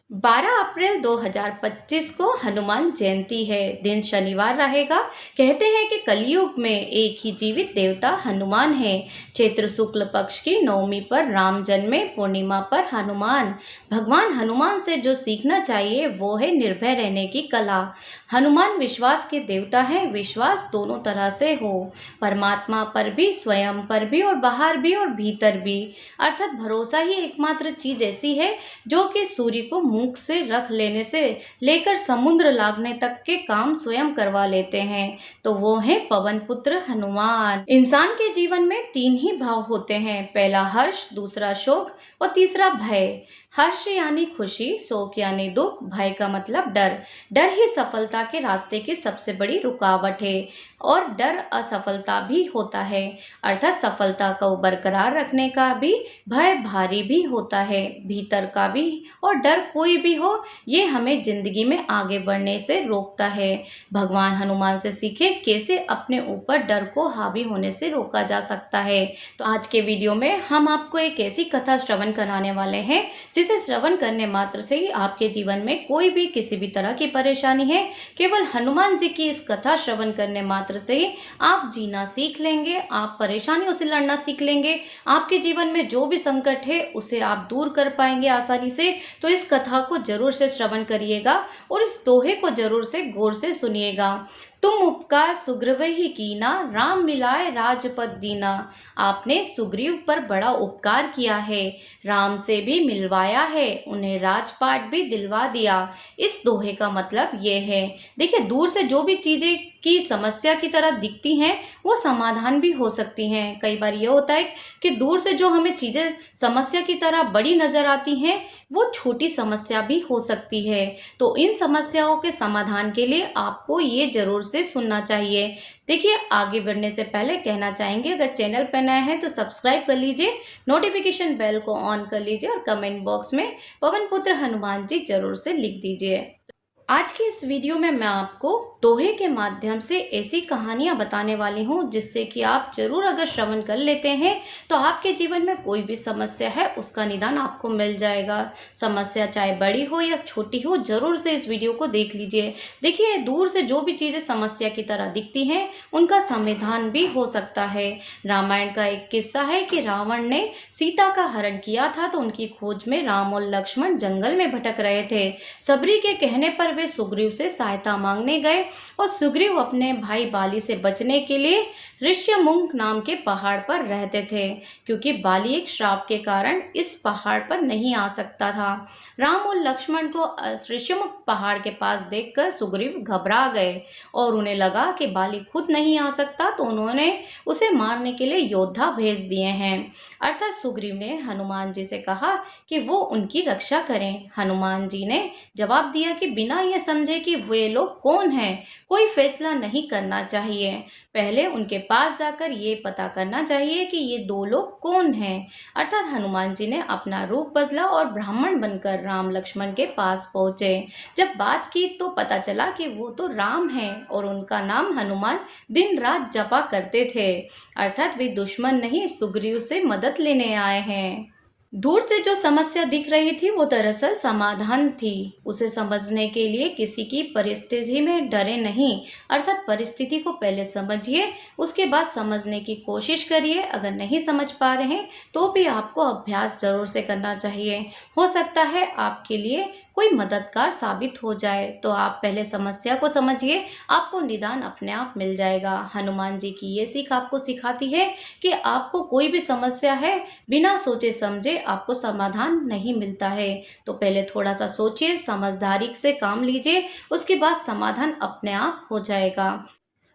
12 अप्रैल 2025 को हनुमान जयंती है। दिन शनिवार रहेगा। कहते हैं कि कलयुग में एक ही जीवित देवता हनुमान है। चैत्र शुक्ल पक्ष की नवमी पर राम जन्मे, पूर्णिमा पर हनुमान। भगवान हनुमान से जो सीखना चाहिए वो है निर्भय रहने की कला। हनुमान विश्वास के देवता हैं। विश्वास दोनों तरह से हो, परमात्मा पर भी, स्वयं पर भी, और बाहर भी और भीतर भी। अर्थात भरोसा ही एकमात्र चीज ऐसी है जो कि सूर्य को मुख से रख लेने से लेकर समुद्र लागने तक के काम स्वयं करवा लेते हैं। तो वो है पवन पुत्र हनुमान। इंसान के जीवन में 3 ही भाव होते हैं, पहला हर्ष, दूसरा शोक और तीसरा भय। हर्ष यानी खुशी, शोक यानी दुख, भय का मतलब डर। डर ही सफलता के रास्ते की सबसे बड़ी रुकावट है और डर असफलता भी होता है। अर्थात सफलता को बरकरार रखने का भी भय भारी भी होता है, भीतर का भी। और डर कोई भी हो, ये हमें जिंदगी में आगे बढ़ने से रोकता है। भगवान हनुमान से सीखे कैसे अपने ऊपर डर को हावी होने से रोका जा सकता है। तो आज के वीडियो में हम आपको एक ऐसी कथा श्रवण कराने वाले हैं जिसे श्रवण करने मात्र से ही आपके जीवन में कोई भी किसी भी तरह की परेशानी है, केवल हनुमान जी की इस कथा श्रवण करने मात्र से ही आप जीना सीख लेंगे, आप परेशानियों से लड़ना सीख लेंगे। आपके जीवन में जो भी संकट है उसे आप दूर कर पाएंगे आसानी से। तो इस कथा को जरूर से श्रवण करिएगा और इस दोहे को जरूर से गौर से सुनिएगा। तुम उपकार सुग्रीव ही कीना, राम मिलाए राजपद दीना। आपने सुग्रीव पर बड़ा उपकार किया है, राम से भी मिलवाया है, उन्हें राजपाट भी दिलवा दिया। इस दोहे का मतलब ये है, देखिए, दूर से जो भी चीजें की समस्या की तरह दिखती हैं वो समाधान भी हो सकती हैं। कई बार ये होता है कि दूर से जो हमें चीजें समस्या की तरह बड़ी नजर आती हैं वो छोटी समस्या भी हो सकती है। तो इन समस्याओं के समाधान के लिए आपको ये जरूर से सुनना चाहिए। देखिए, आगे बढ़ने से पहले कहना चाहेंगे, अगर चैनल पर नए हैं तो सब्सक्राइब कर लीजिए, नोटिफिकेशन बेल को ऑन कर लीजिए और कमेंट बॉक्स में पवन पुत्र हनुमान जी जरूर से लिख दीजिए। आज की इस वीडियो में मैं आपको दोहे के माध्यम से ऐसी कहानियां बताने वाली हूं जिससे कि आप जरूर अगर श्रवण कर लेते हैं तो आपके जीवन में कोई भी समस्या है उसका निदान आपको मिल जाएगा। समस्या चाहे बड़ी हो या छोटी हो, जरूर से इस वीडियो को देख लीजिए। देखिए, दूर से जो भी चीजें समस्या की तरह दिखती हैं उनका समाधान भी हो सकता है। रामायण का एक किस्सा है कि रावण ने सीता का हरण किया था, तो उनकी खोज में राम और लक्ष्मण जंगल में भटक रहे थे। सबरी के कहने पर वे सुग्रीव से सहायता मांगने गए और सुग्रीव अपने भाई बाली से बचने के लिए ऋष्यमुख नाम के पहाड़ पर रहते थे, क्योंकि बाली एक श्राप के कारण इस पहाड़ पर नहीं आ सकता था। राम और लक्ष्मण को ऋष्यमुख पहाड़ के पास देखकर सुग्रीव घबरा गए और उन्हें लगा कि बाली खुद नहीं आ सकता, तो उन्होंने उसे मारने के लिए योद्धा भेज दिए हैं। अर्थात सुग्रीव ने हनुमान जी से कहा कि वो उनकी रक्षा करें। हनुमान जी ने जवाब दिया कि बिना ये समझे कि वे लोग कौन हैं, कोई फैसला नहीं करना चाहिए। पहले उनके पास जाकर ये पता करना चाहिए कि ये 2 लोग कौन हैं। अर्थात हनुमान जी ने अपना रूप बदला और ब्राह्मण बनकर राम लक्ष्मण के पास पहुंचे। जब बात की तो पता चला कि वो तो राम हैं और उनका नाम हनुमान दिन रात जपा करते थे। अर्थात वे दुश्मन नहीं, सुग्रीव से मदद लेने आए हैं। दूर से जो समस्या दिख रही थी वो दरअसल समाधान थी। उसे समझने के लिए किसी की परिस्थिति में डरे नहीं। अर्थात परिस्थिति को पहले समझिए, उसके बाद समझने की कोशिश करिए। अगर नहीं समझ पा रहे हैं तो भी आपको अभ्यास जरूर से करना चाहिए। हो सकता है आपके लिए कोई मददगार साबित हो जाए। तो आप पहले समस्या को समझिए, आपको निदान अपने आप मिल जाएगा। हनुमान जी की ये सीख आपको सिखाती है कि आपको कोई भी समस्या है, बिना सोचे समझे आपको समाधान नहीं मिलता है। तो पहले थोड़ा सा सोचिए, समझदारी से काम लीजिए, उसके बाद समाधान अपने आप हो जाएगा।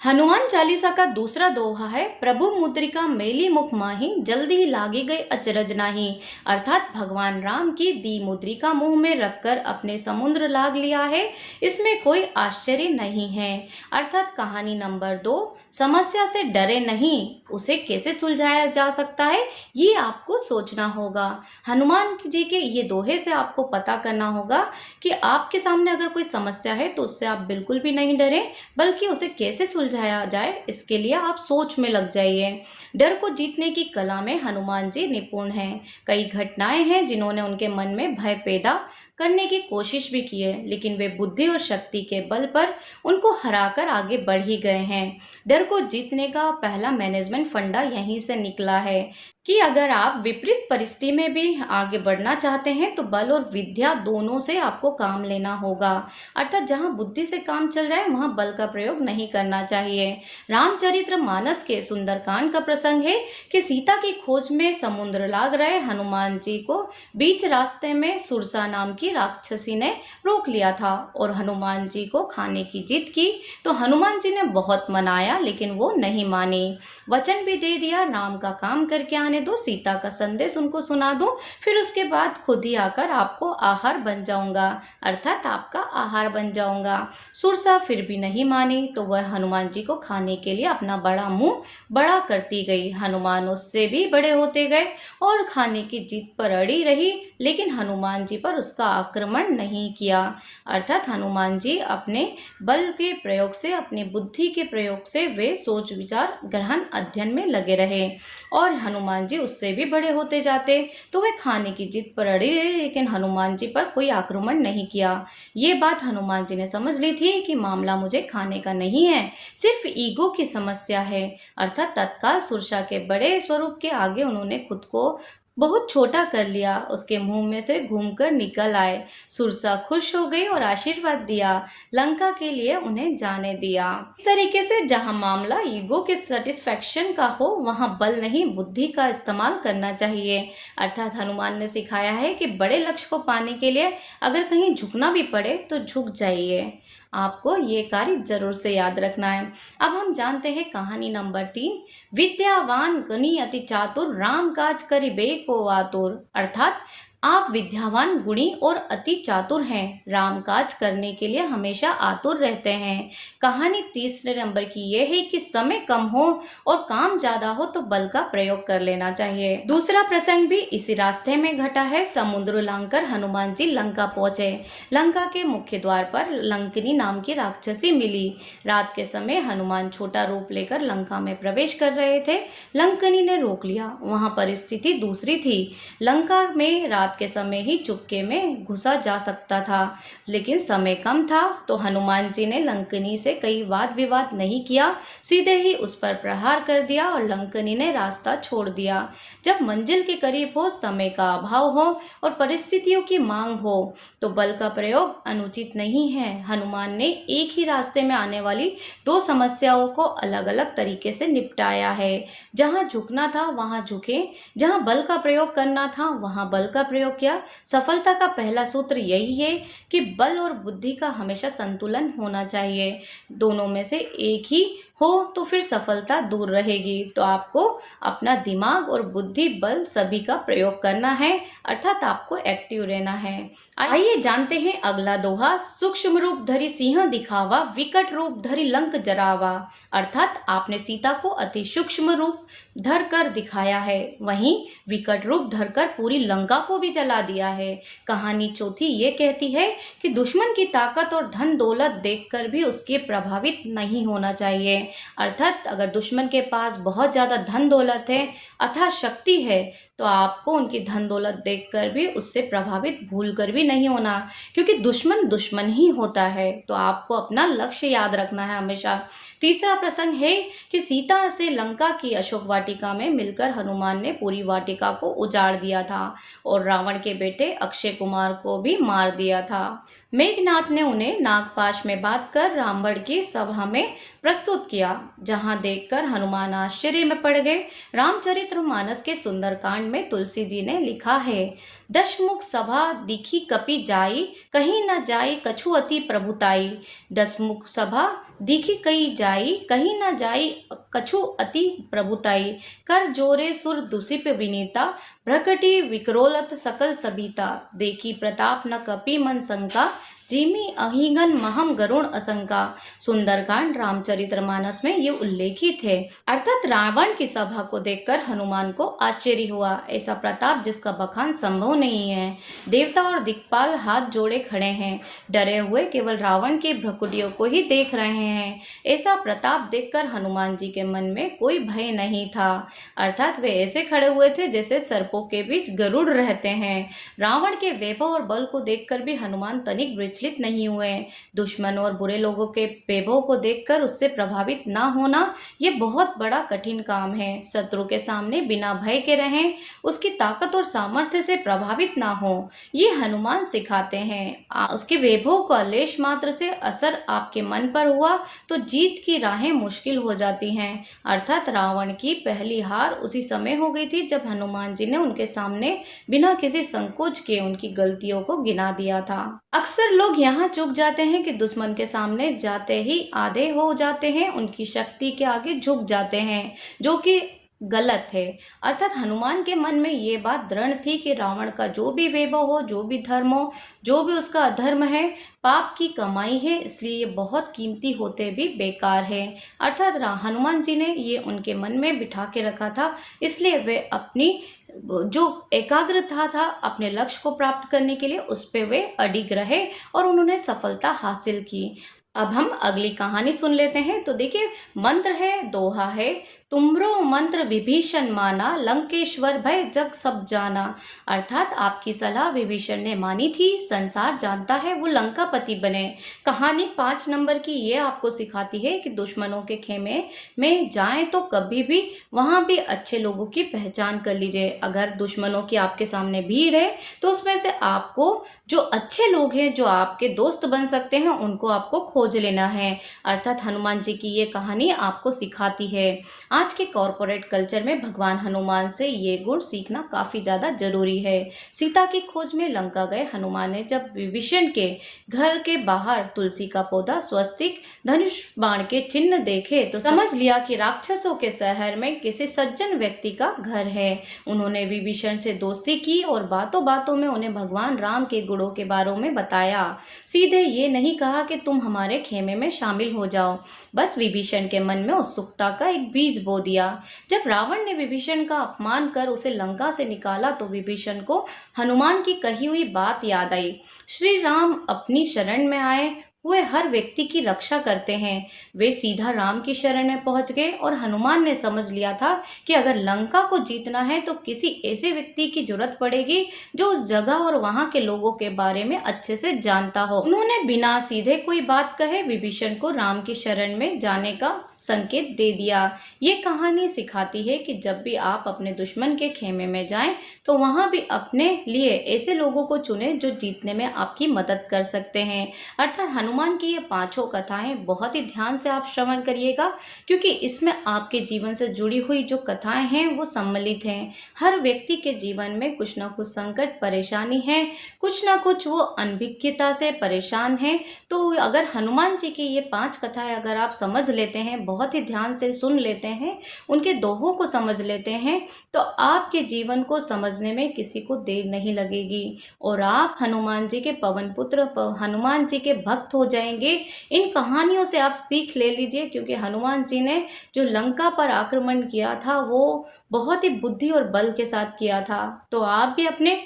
हनुमान चालीसा का दूसरा दोहा है, प्रभु मुद्रिका मेली मुख माही, जल्दी ही लागी गई अचरज नाही। अर्थात भगवान राम की दी मुद्रिका मुंह में रखकर अपने समुद्र लाग लिया है, इसमें कोई आश्चर्य नहीं है। अर्थात कहानी नंबर 2, समस्या से डरे नहीं, उसे कैसे सुलझाया जा सकता है ये आपको सोचना होगा। हनुमान जी के ये दोहे से आपको पता करना होगा कि आपके सामने अगर कोई समस्या है तो उससे आप बिल्कुल भी नहीं डरें, बल्कि उसे कैसे सुलझाया जाए इसके लिए आप सोच में लग जाइए। डर को जीतने की कला में हनुमान जी निपुण हैं। कई घटनाएं हैं जिन्होंने उनके मन में भय पैदा करने की कोशिश भी की है, लेकिन वे बुद्धि और शक्ति के बल पर उनको हराकर आगे बढ़ ही गए हैं। डर को जीतने का पहला मैनेजमेंट फंडा यहीं से निकला है कि अगर आप विपरीत परिस्थिति में भी आगे बढ़ना चाहते हैं तो बल और विद्या दोनों से आपको काम लेना होगा। अर्थात जहां बुद्धि से काम चल रहा है वहां बल का प्रयोग नहीं करना चाहिए। रामचरितमानस के सुंदरकांड का प्रसंग है कि सीता की खोज में समुद्र लाग रहे हनुमान जी को बीच रास्ते में सुरसा नाम की राक्षसी ने रोक लिया था और हनुमान जी को खाने की जिद की। तो हनुमान जी ने बहुत मनाया लेकिन वो नहीं मानी। वचन भी दे दिया, राम का काम करके आने दो, सीता का संदेश उनको सुना दो, फिर उसके बाद खुद ही आकर आपको आहार बन जाऊंगा, अर्थात आपका आहार बन जाऊंगा। सुरसा फिर भी नहीं मानी तो वह हनुमान जी को खाने के लिए अपना बड़ा मुंह बड़ा करती गई। हनुमान उससे भी बड़े होते गए और खाने की जिद पर अड़ी रही, लेकिन हनुमान जी पर उसका आक्रमण नहीं किया। अर्थात हनुमान जी अपने बल के प्रयोग से, अपनी बुद्धि के प्रयोग से वे सोच विचार ग्रहण अध्ययन में लगे रहे और हनुमान जी उससे भी बड़े होते जाते। तो वे खाने की जिद पर अड़ी रहे लेकिन हनुमान जी पर कोई आक्रमण नहीं किया। ये बात हनुमान जी ने समझ ली थी कि मामला मुझे खाने का नहीं है, सिर्फ ईगो की समस्या है। अर्थात तत्काल सुरसा के बड़े स्वरूप के आगे उन्होंने खुद को बहुत छोटा कर लिया, उसके मुंह में से घूमकर निकल आए। सुरसा खुश हो गई और आशीर्वाद दिया, लंका के लिए उन्हें जाने दिया। इस तरीके से जहां मामला ईगो के सेटिस्फेक्शन का हो वहां बल नहीं बुद्धि का इस्तेमाल करना चाहिए। अर्थात हनुमान ने सिखाया है कि बड़े लक्ष्य को पाने के लिए अगर कहीं झुकना भी पड़े तो झुक जाइए। आपको ये कार्य जरूर से याद रखना है। अब हम जानते हैं कहानी नंबर 3, विद्यावान गुणी अति चातुर राम काज करिबे को आतुर। अर्थात आप विद्यावान गुणी और अति चातुर हैं, राम काज करने के लिए हमेशा आतुर रहते हैं। कहानी तीसरे नंबर की यह है कि समय कम हो और काम ज्यादा हो तो बल का प्रयोग कर लेना चाहिए। दूसरा प्रसंग भी इसी रास्ते में घटा है। समुद्र लांघकर हनुमान जी लंका पहुंचे। लंका के मुख्य द्वार पर लंकिनी नाम की राक्षसी मिली। रात के समय हनुमान छोटा रूप लेकर लंका में प्रवेश कर रहे थे। लंकिनी ने रोक लिया। वहां परिस्थिति दूसरी थी। लंका में रात के समय ही चुपके में घुसा जा सकता था, लेकिन समय कम था तो हनुमान जी ने लंकिनी से कई वाद विवाद नहीं किया, सीधे ही उस पर प्रहार कर दिया और लंकिनी ने रास्ता छोड़ दिया। जब मंजिल के करीब हो, समय का अभाव हो और परिस्थितियों की मांग हो तो बल का प्रयोग अनुचित नहीं है। हनुमान ने एक ही रास्ते में आने वाली दो समस्याओं को अलग अलग तरीके से निपटाया है। जहां झुकना था वहां झुके, जहां बल का प्रयोग करना था वहां बल का प्रयोग किया। सफलता का पहला सूत्र यही है कि बल और बुद्धि का हमेशा संतुलन होना चाहिए। दोनों में से एक ही हो तो फिर सफलता दूर रहेगी। तो आपको अपना दिमाग और बुद्धि बल सभी का प्रयोग करना है, अर्थात आपको एक्टिव रहना है। आइए जानते हैं अगला दोहा। सूक्ष्म रूप धरि सिंह दिखावा, विकट रूप धरि लंक जरावा। अर्थात आपने सीता को अति सूक्ष्म रूप धर कर दिखाया है, वहीं विकट रूप धरकर पूरी लंका को भी जला दिया है। कहानी चौथी ये कहती है कि दुश्मन की ताकत और धन दौलत देखकर भी उसके प्रभावित नहीं होना चाहिए। अर्थात अगर दुश्मन के पास बहुत ज्यादा धन दौलत है अथवा शक्ति है तो आपको उनकी धन दौलत देखकर भी उससे प्रभावित भूल कर भी नहीं होना, क्योंकि दुश्मन दुश्मन ही होता है। तो आपको अपना लक्ष्य याद रखना है हमेशा। तीसरा प्रसंग है कि सीता से लंका की अशोक वाटिका में मिलकर हनुमान ने पूरी वाटिका को उजाड़ दिया था और रावण के बेटे अक्षय कुमार को भी मार दिया था। मेघनाथ ने उन्हें नागपाश में बांध कर रामगढ़ की सभा में प्रस्तुत किया, जहां देखकर हनुमान आश्चर्य में पड़ गए। रामचरितमानस के सुंदरकांड में तुलसी जी ने लिखा है, दशमुख सभा दिखी कपि जाई, कहीं न जाई कछु अति प्रभुताई। दशमुख सभा दिखी कई जाई, कहीं न जाई कछु अति प्रभुताई। कर जोरे सुर दुसिप विनीता, प्रकटी विक्रोलत सकल सबिता। देखी प्रताप न कपि मन शंका, जिमी अहिगन महम गरुण असंका सुंदरकांड रामचरितमानस में ये उल्लेखित है। अर्थात रावण की सभा को देखकर हनुमान को आश्चर्य हुआ। ऐसा प्रताप जिसका बखान संभव नहीं है। देवता और दिक्पाल हाथ जोड़े खड़े हैं, डरे हुए केवल रावण की भ्रकुटियों को ही देख रहे हैं। ऐसा प्रताप देखकर हनुमान जी के मन में कोई भय नहीं था। अर्थात वे ऐसे खड़े हुए थे जैसे सर्पों के बीच गरुड़ रहते हैं। रावण के वैभव और बल को देखकर भी हनुमान तनिक विचलित नहीं हुए। दुश्मनों और बुरे लोगों के वैभव को देखकर उससे प्रभावित ना होना ये बहुत बड़ा कठिन काम है। शत्रु के सामने बिना भय के रहें, उसकी ताकत और सामर्थ्य से प्रभावित ना हो, ये हनुमान सिखाते हैं। उसके वैभव का लेश मात्र से असर आपके मन पर हुआ तो जीत की राहें मुश्किल हो जाती हैं। अर्थात रावण की पहली हार उसी समय हो गई थी जब हनुमान जी ने उनके सामने बिना किसी संकोच के उनकी गलतियों को गिना दिया था। अक्सर लोग यहाँ चूक जाते हैं कि दुश्मन के सामने जाते ही आधे हो जाते हैं, उनकी शक्ति के आगे झुक जाते हैं, जो कि गलत है। अर्थात हनुमान के मन में ये बात दृढ़ थी कि रावण का जो भी वैभव हो, जो भी धर्म हो, जो भी उसका अधर्म है, पाप की कमाई है, इसलिए ये बहुत कीमती होते भी बेकार है। अर्थात हनुमान जी ने ये उनके मन में बिठा के रखा था, इसलिए वे अपनी जो एकाग्रता था अपने लक्ष्य को प्राप्त करने के लिए उस पे वे अडिग रहे और उन्होंने सफलता हासिल की। अब हम अगली कहानी सुन लेते हैं। तो देखिए, मंत्र है, दोहा है, तुमरो मंत्र विभीषण माना, लंकेश्वर भय जग सब जाना। अर्थात आपकी सलाह विभीषण ने मानी थी, संसार जानता है वो लंकापति बने। कहानी 5 नंबर की ये आपको सिखाती है कि दुश्मनों के खेमे में जाएं तो कभी भी वहां भी अच्छे लोगों की पहचान कर लीजिए। अगर दुश्मनों की आपके सामने भीड़ है तो उसमें से आपको जो अच्छे लोग हैं, जो आपके दोस्त बन सकते हैं, उनको आपको खोज लेना है। अर्थात हनुमान जी की ये कहानी आपको सिखाती है। आज के कॉरपोरेट कल्चर में भगवान हनुमान से ये गुण सीखना काफी ज्यादा जरूरी है। सीता की खोज में लंका गए हनुमान ने जब विभीषण के घर के बाहर तुलसी का पौधा, स्वस्तिक, धनुष बाण के चिन्ह देखे तो समझ लिया कि राक्षसों के शहर में किसी सज्जन व्यक्ति का घर है। उन्होंने विभीषण से दोस्ती की और बातों बातों में उन्हें भगवान राम के गुणों के बारे में बताया। सीधे ये नहीं कहा कि तुम हमारे खेमे में शामिल हो जाओ, बस विभीषण के मन में उत्सुकता का एक बीज बो दिया। जब रावण ने विभीषण का अपमान कर उसे लंका से निकाला तो विभीषण को हनुमान की कही हुई बात याद आई। श्री राम अपनी शरण में आए हुए हर व्यक्ति की रक्षा करते हैं। वे सीधा राम की शरण में पहुंच गए और हनुमान ने समझ लिया था कि अगर लंका को जीतना है तो किसी ऐसे व्यक्ति की जरूरत पड़ेगी जो उस जगह और वहां के लोगों के बारे में अच्छे से जानता हो। उन्होंने बिना सीधे कोई बात कहे विभीषण को राम की शरण में जाने का संकेत दे दिया। ये कहानी सिखाती है कि जब भी आप अपने दुश्मन के खेमे में जाएं तो वहां भी अपने लिए ऐसे लोगों को चुनें जो जीतने में आपकी मदद कर सकते हैं। अर्थात हनुमान की ये 5 कथाएं बहुत ही ध्यान से आप श्रवण करिएगा, क्योंकि इसमें आपके जीवन से जुड़ी हुई जो कथाएं हैं वो सम्मिलित हैं। हर व्यक्ति के जीवन में कुछ ना कुछ संकट, परेशानी है, कुछ ना कुछ वो अनभिज्ञता से परेशान है। तो अगर हनुमान जी की ये 5 कथाएं अगर आप समझ लेते हैं, बहुत ही ध्यान से सुन लेते हैं, उनके दोहों को समझ लेते हैं, तो आपके जीवन को समझने में किसी को देर नहीं लगेगी और आप हनुमान जी के पवन पुत्र, हनुमान जी के भक्त हो जाएंगे। इन कहानियों से आप सीख ले लीजिए, क्योंकि हनुमान जी ने जो लंका पर आक्रमण किया था वो बहुत ही बुद्धि और बल के साथ किया था। तो आप भी अपने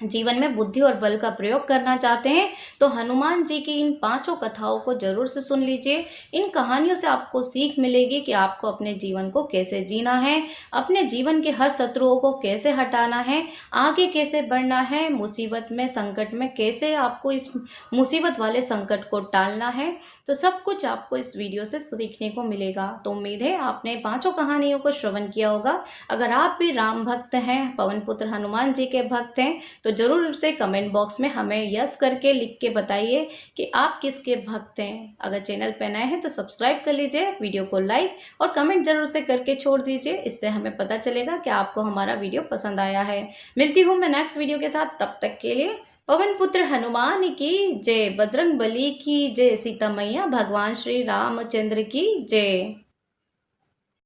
जीवन में बुद्धि और बल का प्रयोग करना चाहते हैं तो हनुमान जी की इन 5 कथाओं को जरूर से सुन लीजिए। इन कहानियों से आपको सीख मिलेगी कि आपको अपने जीवन को कैसे जीना है, अपने जीवन के हर शत्रुओं को कैसे हटाना है, आगे कैसे बढ़ना है, मुसीबत में, संकट में कैसे आपको इस मुसीबत वाले संकट को टालना है। तो सब कुछ आपको इस वीडियो से सीखने को मिलेगा। तो उम्मीद है आपने 5 कहानियों को श्रवण किया होगा। अगर आप भी राम भक्त हैं, पवन पुत्र हनुमान जी के भक्त हैं, तो जरूर से कमेंट बॉक्स में हमें यस करके लिख के बताइए कि आप किसके भक्त हैं। अगर चैनल पर नए हैं तो सब्सक्राइब कर लीजिए, वीडियो को लाइक और कमेंट जरूर से करके छोड़ दीजिए। इससे हमें पता चलेगा कि आपको हमारा वीडियो पसंद आया है। मिलती हूँ मैं नेक्स्ट वीडियो के साथ, तब तक के लिए पवन पुत्र हनुमान की जय, बजरंग बली की जय, सीता मैया भगवान श्री रामचंद्र की जय।